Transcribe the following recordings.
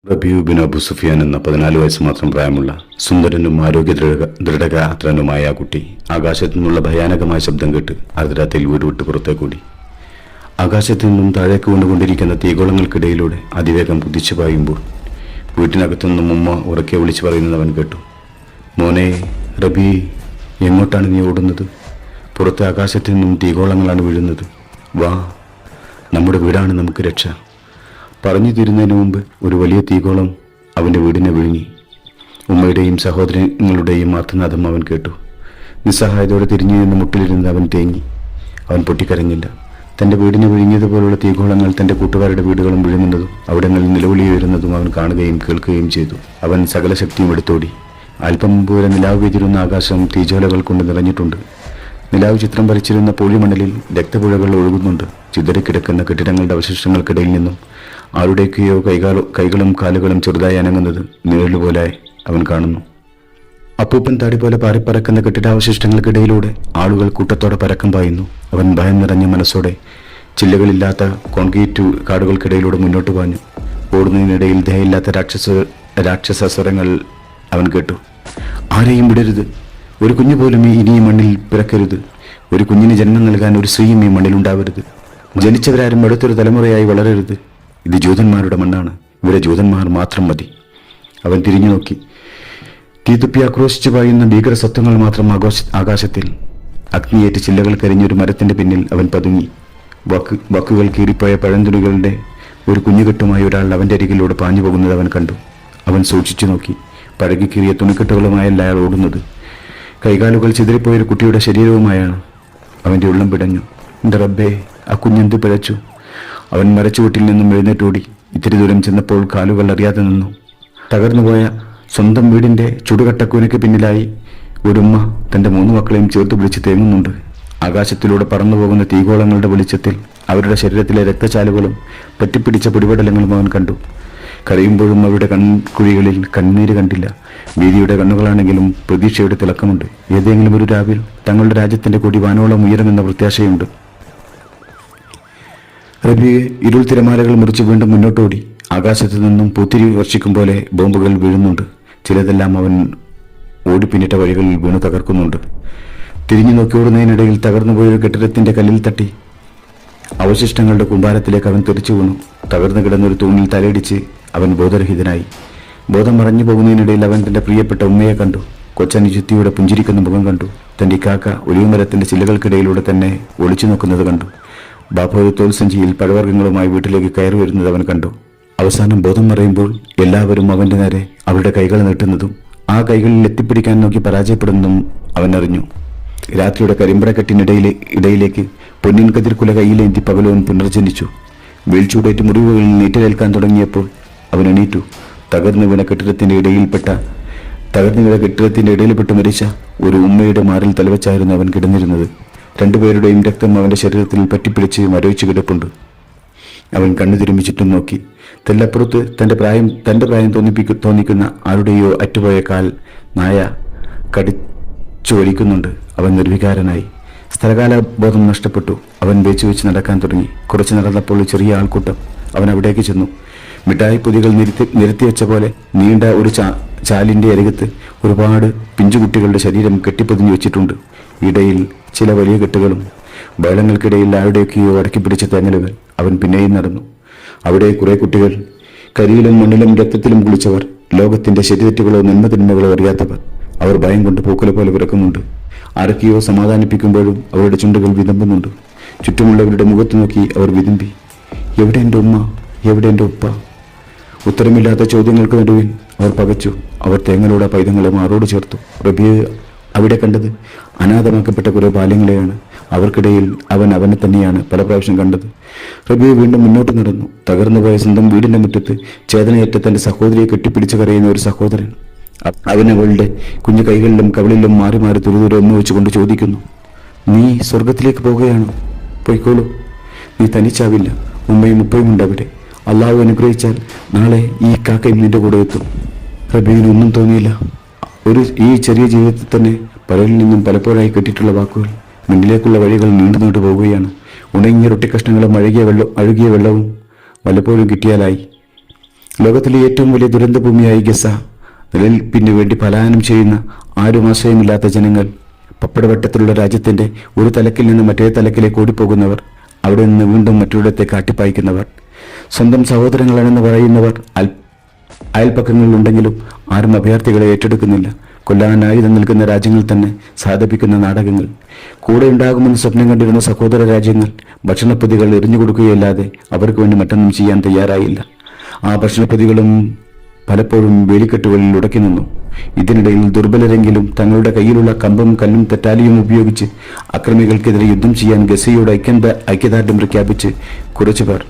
റബീഉ bin Abu Sufyan എന്ന 14 വയസ്സ് മാത്രം പ്രായമുള്ള സുന്ദരനും ആരോഗ്യ ദൃഢഗാത്രനുമായ ആ കുട്ടി ആകാശത്തു നിന്നുള്ള ഭയാനകമായ ശബ്ദം കേട്ട് അർദ്ധരാത്രിയിൽ വീട് വിട്ട് പുറത്തേക്കൂടി. ആകാശത്തു നിന്നും താഴേക്ക് വീണുകൊണ്ടിരിക്കുന്ന തീഗോളങ്ങൾക്കിടയിലൂടെ അതിവേഗം കുതിച്ചു പായുമ്പോൾ വീട്ടിനകത്തു നിന്നും ഉമ്മ ഉറക്കെ വിളിച്ചു പറയുന്നത് അവൻ കേട്ടു. മോനെ റബീ, എങ്ങോട്ടാണ് നീ ഓടുന്നത്? പുറത്തെ ആകാശത്തു നിന്നും തീഗോളങ്ങളാണ് വീഴുന്നത്. വാ, നമ്മുടെ വീടാണ് നമുക്ക് രക്ഷ. പറഞ്ഞു തീരുന്നതിന് മുമ്പ് ഒരു വലിയ തീഗോളം അവൻ്റെ വീടിനെ വിഴുങ്ങി. ഉമ്മയുടെയും സഹോദരങ്ങളുടെയും ആർത്തനാദം അവൻ കേട്ടു. നിസ്സഹായതയോടെ തിരിഞ്ഞു നിന്ന് മുട്ടിലിരുന്ന് അവൻ തേങ്ങി. അവൻ പൊട്ടിക്കരഞ്ഞില്ല. തൻ്റെ വീടിനെ വിഴുങ്ങിയതുപോലുള്ള തീഗോളങ്ങൾ തൻ്റെ കൂട്ടുകാരുടെ വീടുകളും വിഴുങ്ങുന്നതും അവിടങ്ങളിൽ നിലവിളി ഉയരുന്നതും അവൻ കാണുകയും കേൾക്കുകയും ചെയ്തു. അവൻ സകല ശക്തിയും എടുത്തോടി. അല്പം മുമ്പ് വരെ നിലാവ് വീതിരുന്ന ആകാശം തീജ്വാലകൾ കൊണ്ട് നിറഞ്ഞിട്ടുണ്ട്. നിലാവ് ചിത്രം വരച്ചിരുന്ന പൂഴിമണലിൽ രക്തപുഴകൾ ഒഴുകുന്നുണ്ട്. ചിതറിക്കിടക്കുന്ന കെട്ടിടങ്ങളുടെ അവശിഷ്ടങ്ങൾക്കിടയിൽ നിന്നും ആരുടെയൊക്കെയോ കൈകളും കാലുകളും ചെറുതായി അനങ്ങുന്നത് നിഴലുപോലെ അവൻ കാണുന്നു. അപ്പൂപ്പൻ താടി പോലെ പാറിപ്പറക്കുന്ന കെട്ടിടാവശിഷ്ടങ്ങൾക്കിടയിലൂടെ ആളുകൾ കൂട്ടത്തോടെ പരക്കം പായുന്നു. അവൻ ഭയം നിറഞ്ഞ മനസ്സോടെ ചില്ലകളില്ലാത്ത കോൺക്രീറ്റ് കാടുകൾക്കിടയിലൂടെ മുന്നോട്ട് പാഞ്ഞു. ഓടുന്നതിനിടയിൽ ദയയില്ലാത്ത രാക്ഷസ സ്വരങ്ങൾ അവൻ കേട്ടു. ആരെയും വിടരുത്, ഒരു കുഞ്ഞു പോലും ഇനി ഈ മണ്ണിൽ പിറക്കരുത്, ഒരു കുഞ്ഞിന് ജന്മം നൽകാൻ ഒരു സ്ത്രീയും ഈ മണ്ണിലുണ്ടാവരുത്, ജനിച്ചവരാരും അടുത്തൊരു തലമുറയായി വളരരുത്. ഇത് ജൂതന്മാരുടെ മണ്ണാണ്, ഇവരെ ജൂതന്മാർ മാത്രം മതി. അവൻ തിരിഞ്ഞു നോക്കി. തീതുപ്പി ആക്രോശിച്ചു പായുന്ന ഭീകര സത്വങ്ങൾ മാത്രം ആകാശത്തിൽ. അഗ്നിയേറ്റ് ചില്ലകൾ കരിഞ്ഞൊരു മരത്തിന്റെ പിന്നിൽ അവൻ പതുങ്ങി. വാക്കുകൾ കീറിപ്പോയ പഴന്തുണികളുടെ ഒരു കുഞ്ഞുകെട്ടുമായി ഒരാൾ അവന്റെ അരികിലൂടെ പാഞ്ഞു പോകുന്നത് അവൻ കണ്ടു. അവൻ സൂക്ഷിച്ചു നോക്കി. പഴകിക്കീറിയ തുണിക്കെട്ടുകളുമായല്ല അയാൾ ഓടുന്നത്. കൈകാലുകൾ ചിതറിപ്പോയൊരു കുട്ടിയുടെ ശരീരവുമായാണ്. അവന്റെ ഉള്ളം പിടഞ്ഞു. എൻ്റെ റബ്ബേ, ആ കുഞ്ഞെന്ത് പിഴച്ചു! അവൻ മരച്ചുവട്ടിൽ നിന്നും എഴുന്നേറ്റോടി. ഇത്തിരി ദൂരം ചെന്നപ്പോൾ കാലുകൾ അറിയാതെ നിന്നു. തകർന്നുപോയ സ്വന്തം വീടിന്റെ ചുടുകട്ടക്കൂനയ്ക്ക് പിന്നിലായി ഒരുമ്മ തന്റെ 3 മക്കളെയും ചേർത്ത് പിടിച്ച് തേങ്ങുന്നുണ്ട്. ആകാശത്തിലൂടെ പറന്നു പോകുന്ന തീഗോളങ്ങളുടെ വെളിച്ചത്തിൽ അവരുടെ ശരീരത്തിലെ രക്തചാലുകളും പറ്റിപ്പിടിച്ച പിടിപടലങ്ങളും അവൻ കണ്ടു. കരയുമ്പോഴും അവരുടെ കൺകുഴികളിൽ കണ്ണീര് കണ്ടില്ല. ഭീതിയുടെ കണ്ണുകളാണെങ്കിലും പ്രതീക്ഷയുടെ തിളക്കമുണ്ട്. ഏതെങ്കിലും ഒരു രാവിൽ തങ്ങളുടെ രാജ്യത്തിന്റെ കൊടി വാനോളം ഉയരുമെന്ന പ്രത്യാശയുണ്ട്. റബീ ഇരുൾ തിരമാലകൾ മുറിച്ച് വീണ്ടും മുന്നോട്ടോടി. ആകാശത്തു നിന്നും പൂത്തിരി വർഷിക്കും പോലെ ബോംബുകൾ വീഴുന്നുണ്ട്. ചിലതെല്ലാം അവൻ ഓടിപ്പിന്നിട്ട വഴികളിൽ വീണു തകർക്കുന്നുണ്ട്. തിരിഞ്ഞു നോക്കി ഓടുന്നതിനിടയിൽ തകർന്നുപോയൊരു കെട്ടിടത്തിന്റെ കല്ലിൽ തട്ടി അവശിഷ്ടങ്ങളുടെ കുമ്പാരത്തിലേക്ക് അവൻ തെറിച്ചു വീണു. തകർന്നു കിടന്നൊരു തൂണിൽ തലയിടിച്ച് അവൻ ബോധരഹിതനായി. ബോധം മറഞ്ഞു പോകുന്നതിനിടയിൽ അവൻ തന്റെ പ്രിയപ്പെട്ട ഉമ്മയെ കണ്ടു. കൊച്ചനുജത്തിയുടെ പുഞ്ചിരിക്കുന്ന മുഖം കണ്ടു. തന്റെ കാക്ക ഒലിവുമരത്തിന്റെ ചില്ലകൾക്കിടയിലൂടെ തന്നെ ഒളിച്ചു നോക്കുന്നത് കണ്ടു. ബാപ്പ ഒരു തോൽസഞ്ചിയിൽ പഴവർഗ്ഗങ്ങളുമായി വീട്ടിലേക്ക് കയറി വരുന്നത് അവൻ കണ്ടു. അവസാനം ബോധം മറയുമ്പോൾ എല്ലാവരും അവന്റെ നേരെ അവരുടെ കൈകൾ നീട്ടുന്നതും ആ കൈകളിൽ എത്തിപ്പിടിക്കാൻ നോക്കി പരാജയപ്പെടുന്നതും അവൻ അറിഞ്ഞു. രാത്രിയുടെ കരിമ്പടക്കെട്ടിനിടയിലേക്ക് പൊന്നിൻ കതിർക്കുല കൈയിലേന്തി പകലോൻ പുനർജനിച്ചു. വീഴ്ചൂടേറ്റ് മുറിവുകളിൽ നീറ്റലേൽക്കാൻ തുടങ്ങിയപ്പോൾ അവൻ എണീറ്റു. തകർന്നു വീണ കെട്ടിടത്തിന്റെ ഇടയിൽപ്പെട്ട് മരിച്ച ഒരു ഉമ്മയുടെ മാറിൽ തലവച്ചായിരുന്നു അവൻ കിടന്നിരുന്നത്. 2 പേരുടെയും രക്തം അവന്റെ ശരീരത്തിൽ പറ്റിപ്പിടിച്ച് മരവിച്ചു കിടപ്പുണ്ട്. അവൻ കണ്ണു തിരുമ്പി ചുറ്റും നോക്കി. തെല്ലപ്പുറത്ത് തന്റെ പ്രായം തോന്നിക്കുന്ന ആരുടെയോ അറ്റുപോയ കാൽ നായ കടിച്ചു വലിക്കുന്നുണ്ട്. അവൻ നിർവികാരനായി. സ്ഥലകാല ബോധം നഷ്ടപ്പെട്ടു. അവൻ വെച്ച് നടക്കാൻ തുടങ്ങി. കുറച്ച് നടന്നപ്പോൾ ചെറിയ ആൾക്കൂട്ടം അവൻ അവിടേക്ക് ചെന്നു. മിഠായി പൊതികൾ നിരത്തി വെച്ച പോലെ നീണ്ട ഒരു ചാലിന്റെ അരികത്ത് ഒരുപാട് പിഞ്ചുകുട്ടികളുടെ ശരീരം കെട്ടിപ്പൊതിഞ്ഞു വെച്ചിട്ടുണ്ട്. ഇടയിൽ ചില വലിയ കെട്ടുകളും ബഹളങ്ങൾക്കിടയിൽ ആരുടെയൊക്കെയോ അടക്കിപ്പിടിച്ച തേങ്ങലുകൾ. അവൻ പിന്നെയും നടന്നു. അവിടെ കുറെ കുട്ടികൾ, കരിയിലും മണ്ണിലും രക്തത്തിലും കുളിച്ചവർ, ലോകത്തിന്റെ ശരിതെറ്റുകളോ നന്മതിന്മകളോ അറിയാത്തവർ. അവർ ഭയം കൊണ്ട് പൂക്കുല പോലെ വിറക്കുന്നുണ്ട്. ആരൊക്കെയോ സമാധാനിപ്പിക്കുമ്പോഴും അവരുടെ ചുണ്ടുകൾ വിതമ്പുന്നുണ്ട്. ചുറ്റുമുള്ളവരുടെ മുഖത്ത് നോക്കി അവർ വിതുമ്പി. എവിടെ എൻ്റെ ഉമ്മ, എവിടെ എൻ്റെ ഉപ്പ? ഉത്തരമില്ലാത്ത ചോദ്യങ്ങൾക്ക് നടുവിൽ അവർ പകച്ചു. അവർ തേങ്ങലോടെ പൈതങ്ങളെ മാറോട് ചേർത്തു. റബീ അവിടെ കണ്ടത് അനാഥമാക്കപ്പെട്ട കുറെ ബാല്യങ്ങളെയാണ്. അവർക്കിടയിൽ അവനെ തന്നെയാണ് പല പ്രാവശ്യം കണ്ടത്. റബീ വീണ്ടും മുന്നോട്ട് നടന്നു. തകർന്നുപോയ സ്വന്തം വീടിന്റെ മുറ്റത്ത് ചേതനയേറ്റ തന്റെ സഹോദരിയെ കെട്ടിപ്പിടിച്ച് കരയുന്ന ഒരു സഹോദരൻ. അവളുടെ കുഞ്ഞു കൈകളിലും കവിളിലും മാറി മാറി തുരുതുരെ ഉമ്മ വെച്ചുകൊണ്ട് ചോദിക്കുന്നു, നീ സ്വർഗത്തിലേക്ക് പോകുകയാണോ? പോയിക്കോളൂ, നീ തനിച്ചാവില്ല, ഉമ്മയും ഉപ്പയും ഉണ്ട് അവിടെ. അള്ളാഹു അനുഗ്രഹിച്ചാൽ നാളെ ഈ കാക്കയും നിന്റെ കൂടെ എത്തും. റബീന് ഒന്നും തോന്നിയില്ല. ഈ ചെറിയ ജീവിതത്തിൽ തന്നെ പലരിൽ നിന്നും പലപ്പോഴായി കേട്ടിട്ടുള്ള വാക്കുകൾ മുന്നിലേക്കുള്ള വഴികൾ നീണ്ടു പോവുകയാണ്. ഉണങ്ങിയ റൊട്ടിക്കഷ്ണങ്ങളും അഴുകിയ വെള്ളവും വല്ലപ്പോഴും കിട്ടിയാലായി. ലോകത്തിലെ ഏറ്റവും വലിയ ദുരന്തഭൂമിയായി ഗസ, നിലനിൽപ്പിന് വേണ്ടി പലായനം ചെയ്യുന്ന ആരും ആശ്രയമില്ലാത്ത ജനങ്ങൾ, പപ്പടവട്ടത്തിലുള്ള രാജ്യത്തിന്റെ ഒരു തലക്കിൽ നിന്ന് മറ്റേ തലക്കിലേക്ക് ഓടിപ്പോകുന്നവർ, അവിടെ നിന്ന് വീണ്ടും മറ്റൊരിടത്തേക്ക് അട്ടിപ്പായിക്കുന്നവർ, സ്വന്തം സഹോദരങ്ങളാണെന്ന് പറയുന്നവർ അയൽപ്പക്കങ്ങളിലുണ്ടെങ്കിലും ആരും അഭയാർത്ഥികളെ ഏറ്റെടുക്കുന്നില്ല. കൊല്ലാൻ ആയുധം നിൽക്കുന്ന രാജ്യങ്ങൾ തന്നെ സാധിപ്പിക്കുന്ന നാടകങ്ങൾ, കൂടെ ഉണ്ടാകുമെന്ന് സ്വപ്നം കണ്ടിരുന്ന സഹോദര രാജ്യങ്ങൾ ഭക്ഷണപ്പൊതികൾ എറിഞ്ഞുകൊടുക്കുകയല്ലാതെ അവർക്ക് വേണ്ടി മറ്റൊന്നും ചെയ്യാൻ തയ്യാറായില്ല. ആ ഭക്ഷണപ്പൊതികളും പലപ്പോഴും വേലിക്കെട്ടുകളിൽ ഉടക്കി നിന്നു. ഇതിനിടയിൽ ദുർബലരെങ്കിലും തങ്ങളുടെ കയ്യിലുള്ള കമ്പും കല്ലും തെറ്റാലിയും ഉപയോഗിച്ച് അക്രമികൾക്കെതിരെ യുദ്ധം ചെയ്യാൻ ഗസയോട് ഐക്യദാർഢ്യം പ്രഖ്യാപിച്ച് കുറച്ചുപേർ,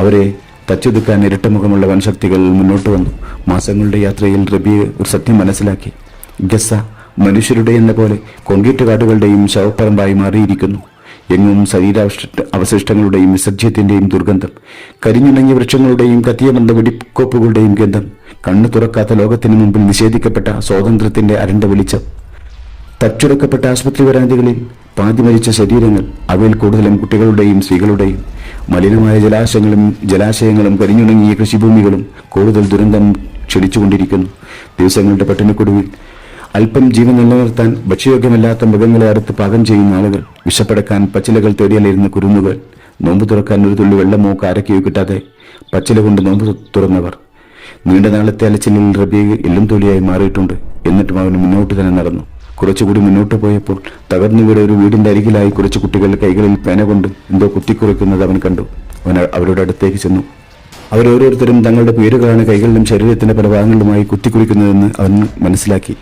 അവരെ തച്ചൊതുക്കാൻ ഇരട്ടമുഖമുള്ള വൻശക്തികൾ മുന്നോട്ട് വന്നു. മാസങ്ങളുടെ യാത്രയിൽ റബിയ ഒരു സത്യം മനസ്സിലാക്കി. ഗസ മനുഷ്യരുടെ എന്ന പോലെ കോൺക്രീറ്റ് കാടുകളുടെയും ശവപ്പറമ്പായി മാറിയിരിക്കുന്നു. എങ്ങും അവശിഷ്ടങ്ങളുടെയും വിസർജ്യത്തിന്റെയും ദുർഗന്ധം, കരിഞ്ഞുണങ്ങിയ വൃക്ഷങ്ങളുടെയും കത്തിയമർന്ന വെടിക്കോപ്പുകളുടെയും ഗന്ധം, കണ്ണു തുറക്കാത്ത ലോകത്തിന് മുമ്പിൽ നിഷേധിക്കപ്പെട്ട സ്വാതന്ത്ര്യത്തിന്റെ അരണ്ട വെളിച്ചം, തച്ചുടക്കപ്പെട്ട ആശുപത്രി വരാന്തികളിൽ പാതി മരിച്ച ശരീരങ്ങൾ, അവയിൽ കൂടുതലും കുട്ടികളുടെയും സ്ത്രീകളുടെയും, മലിനമായ ജലാശയങ്ങളും കരിഞ്ഞുണങ്ങിയ കൃഷിഭൂമികളും കൂടുതൽ ദുരന്തം ക്ഷണിച്ചുകൊണ്ടിരിക്കുന്നു. ദിവസങ്ങളുടെ പട്ടിണിക്കൊടുവിൽ അല്പം ജീവൻ നിലനിർത്താൻ ഭക്ഷ്യയോഗ്യമല്ലാത്ത മൃഗങ്ങളെ അടുത്ത് പാകം ചെയ്യുന്ന ആളുകൾ, വിശപ്പടക്കാൻ പച്ചിലകൾ തേടിയാലിരുന്ന കുരുന്നുകൾ, നോമ്പ് തുറക്കാൻ ഒരു തുള്ളി വെള്ളമോ കാരക്കയോ കിട്ടാതെ പച്ചില കൊണ്ട് നോമ്പ് തുറന്നവർ. നീണ്ട നാളത്തെ അലച്ചിലിൽ റബിയ എല്ലും തൊലിയായി മാറിയിട്ടുണ്ട്. എന്നിട്ടും അവന് മുന്നോട്ട് തന്നെ നടന്നു. കുറച്ചുകൂടി മുന്നോട്ട് പോയപ്പോൾ തകർന്നു വീട് ഒരു വീടിന്റെ അരികിലായി കുറച്ച് കുട്ടികൾ കൈകളിൽ പേന കൊണ്ട് എന്തോ കുത്തിക്കുറിക്കുന്നത് അവൻ കണ്ടു. അവൻ അവരുടെ അടുത്തേക്ക് ചെന്നു. അവരോരോരുത്തരും തങ്ങളുടെ പേരുകളാണ് കൈകളിലും ശരീരത്തിന്റെ പല ഭാഗങ്ങളിലുമായി കുത്തിക്കുറിക്കുന്നതെന്ന് അവൻ മനസ്സിലാക്കി.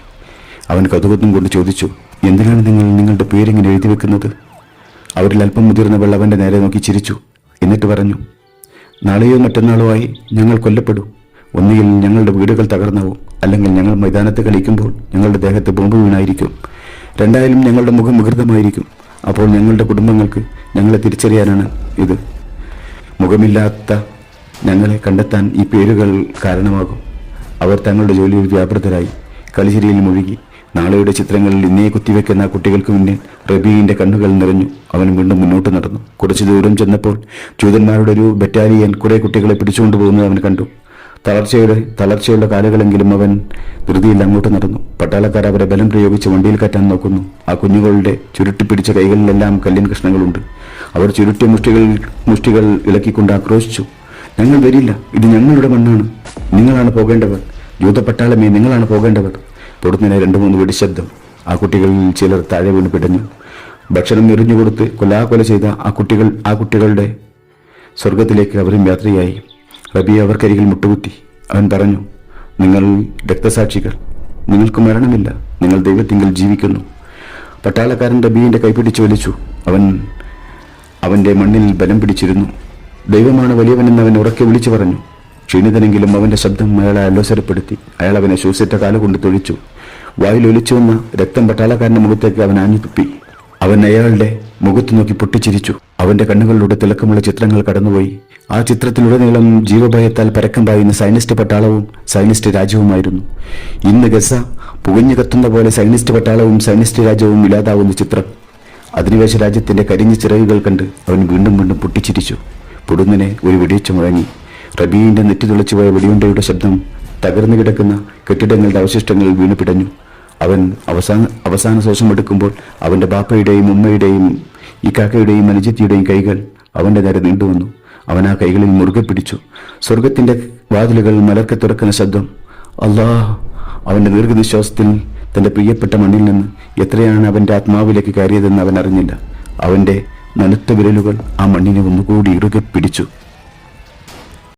അവൻ കൗതുകത്തും കൊണ്ട് ചോദിച്ചു, എന്തിനാണ് നിങ്ങൾ നിങ്ങളുടെ പേരിങ്ങനെ എഴുതി വെക്കുന്നത്? അവരിൽ അല്പം മുതിർന്നവൾ അവന്റെ നേരെ നോക്കി ചിരിച്ചു. എന്നിട്ട് പറഞ്ഞു, നാളെയോ മറ്റന്നാളോ ആയി ഞങ്ങൾ കൊല്ലപ്പെടും. ഒന്നുകിൽ ഞങ്ങളുടെ വീടുകൾ തകർന്നാവും, അല്ലെങ്കിൽ ഞങ്ങൾ മൈതാനത്ത് കളിക്കുമ്പോൾ ഞങ്ങളുടെ ദേഹത്ത് ബോംബ് വീണായിരിക്കും. രണ്ടായാലും ഞങ്ങളുടെ മുഖം വികൃതമായിരിക്കും. അപ്പോൾ ഞങ്ങളുടെ കുടുംബങ്ങൾക്ക് ഞങ്ങളെ തിരിച്ചറിയാനാണ് ഇത്. മുഖമില്ലാത്ത ഞങ്ങളെ കണ്ടെത്താൻ ഈ പേരുകൾ കാരണമാകും. അവർ തങ്ങളുടെ ജോലിയിൽ വ്യാപൃതരായി കളിചിരിയിൽ മുഴുകി. നാളെയുടെ ചിത്രങ്ങളിൽ ഇന്നേ കുത്തിവെക്കുന്ന കുട്ടികൾക്ക് മുന്നിൽ റബീന്റെ കണ്ണുകൾ നിറഞ്ഞു. അവൻ വീണ്ടും മുന്നോട്ട് നടന്നു. കുറച്ചു ദൂരം ചെന്നപ്പോൾ ജൂതന്മാരുടെ ഒരു ബറ്റാലിയൻ കുറെ കുട്ടികളെ പിടിച്ചുകൊണ്ടുപോകുന്നത് അവൻ കണ്ടു. തളർച്ചയുള്ള കാലുകളെങ്കിലും അവൻ ധൃതിയിൽ അങ്ങോട്ട് നടന്നു. പട്ടാളക്കാർ അവരെ ബലം പ്രയോഗിച്ച് വണ്ടിയിൽ കയറ്റാൻ നോക്കുന്നു. ആ കുഞ്ഞുങ്ങളുടെ ചുരുട്ടിപ്പിടിച്ച കൈകളിലെല്ലാം കല്ലിൻ കഷ്ണങ്ങളുണ്ട്. അവർ ചുരുട്ടിയ മുഷ്ടികൾ ഇളക്കിക്കൊണ്ട് ആക്രോശിച്ചു, ഞങ്ങൾ വരില്ല, ഇത് ഞങ്ങളുടെ മണ്ണാണ്, നിങ്ങളാണ് പോകേണ്ടവർ, ജൂത പട്ടാളമേ നിങ്ങളാണ് പോകേണ്ടവർ. തൊടുന്നതിനെ 2-3 വെടിശബ്ദം. ആ കുട്ടികളിൽ ചിലർ താഴെ വീണ് പിടഞ്ഞു. ഭക്ഷണം എറിഞ്ഞുകൊടുത്ത് കൊല ചെയ്ത ആ കുട്ടികളുടെ സ്വർഗത്തിലേക്ക് അവരും യാത്രയായി. റബിയ അവർക്കരികിൽ മുട്ടുകുത്തി. അവൻ പറഞ്ഞു, നിങ്ങൾ രക്തസാക്ഷികൾ, നിങ്ങൾക്ക് മരണമില്ല, നിങ്ങൾ ദൈവത്തിങ്കിൽ ജീവിക്കുന്നു. പട്ടാളക്കാരൻ റബിയുടെ കൈപിടിച്ച് വലിച്ചു. അവന്റെ മണ്ണിൽ ബലം പിടിച്ചിരുന്നു. ദൈവമാണ് വലിയവനെന്ന് അവൻ ഉറക്കെ വിളിച്ചു പറഞ്ഞു. ക്ഷീണിതനെങ്കിലും അവന്റെ ശബ്ദം അയാളെ അലോസരപ്പെടുത്തി. അയാൾ അവനെ ശൂസിറ്റ കാലുകൊണ്ട് തൊഴിച്ചു. വായിൽ ഒലിച്ചു വന്ന രക്തം പട്ടാളക്കാരന്റെ മുഖത്തേക്ക് അവൻ ആഞ്ഞു തുപ്പി. അവൻ അയാളുടെ മുഖത്ത് നോക്കി പൊട്ടിച്ചിരിച്ചു. അവന്റെ കണ്ണുകളിലൂടെ തിളക്കമുള്ള ചിത്രങ്ങൾ കടന്നുപോയി. ആ ചിത്രത്തിലുടനീളം ജീവഭയത്താൽ പരക്കം പായുന്ന സൈനിസ്റ്റ് പട്ടാളവും സൈനിസ്റ്റ് രാജ്യവുമായിരുന്നു. ഇന്ന് ഗസ പുകഞ്ഞു കത്തുന്ന പോലെ സൈനിസ്റ്റ് പട്ടാളവും സൈനിസ്റ്റ് രാജ്യവും ഇല്ലാതാവുന്ന ചിത്രം. അധിനിവേശ രാജ്യത്തിന്റെ കരിഞ്ഞ ചിറകുകൾ കണ്ട് അവൻ വീണ്ടും വീണ്ടും പൊട്ടിച്ചിരിച്ചു. പൊടുന്നനെ ഒരു വെടിവെച്ച് മുഴങ്ങി. റബീന്റെ നെറ്റി തുളച്ചുപോയ വെടിയുണ്ടയുടെ ശബ്ദം തകർന്നു കിടക്കുന്ന കെട്ടിടങ്ങളുടെ അവശിഷ്ടങ്ങളിൽ വീണു പിടഞ്ഞു. അവൻ അവസാന ശ്വാസം എടുക്കുമ്പോൾ അവന്റെ ബാപ്പയുടെയും ഉമ്മയുടെയും ഈ കാക്കയുടെയും അനുജത്തിയുടെയും കൈകൾ അവന്റെ നേരെ നീണ്ടുവന്നു. അവൻ ആ കൈകളിൽ മുറുകെ പിടിച്ചു. സ്വർഗത്തിന്റെ വാതിലുകൾ മലർക്കെ തുറക്കുന്ന ശബ്ദം. അല്ലാഹ്! അവന്റെ ദീർഘനിശ്വാസത്തിൽ തന്റെ പ്രിയപ്പെട്ട മണ്ണിൽ നിന്ന് എത്രയാണ് അവന്റെ ആത്മാവിലേക്ക് കയറിയതെന്ന് അവൻ അറിഞ്ഞില്ല. അവന്റെ നനുത്ത വിരലുകൾ ആ മണ്ണിനെ ഒന്നുകൂടി ഇറുകെ പിടിച്ചു.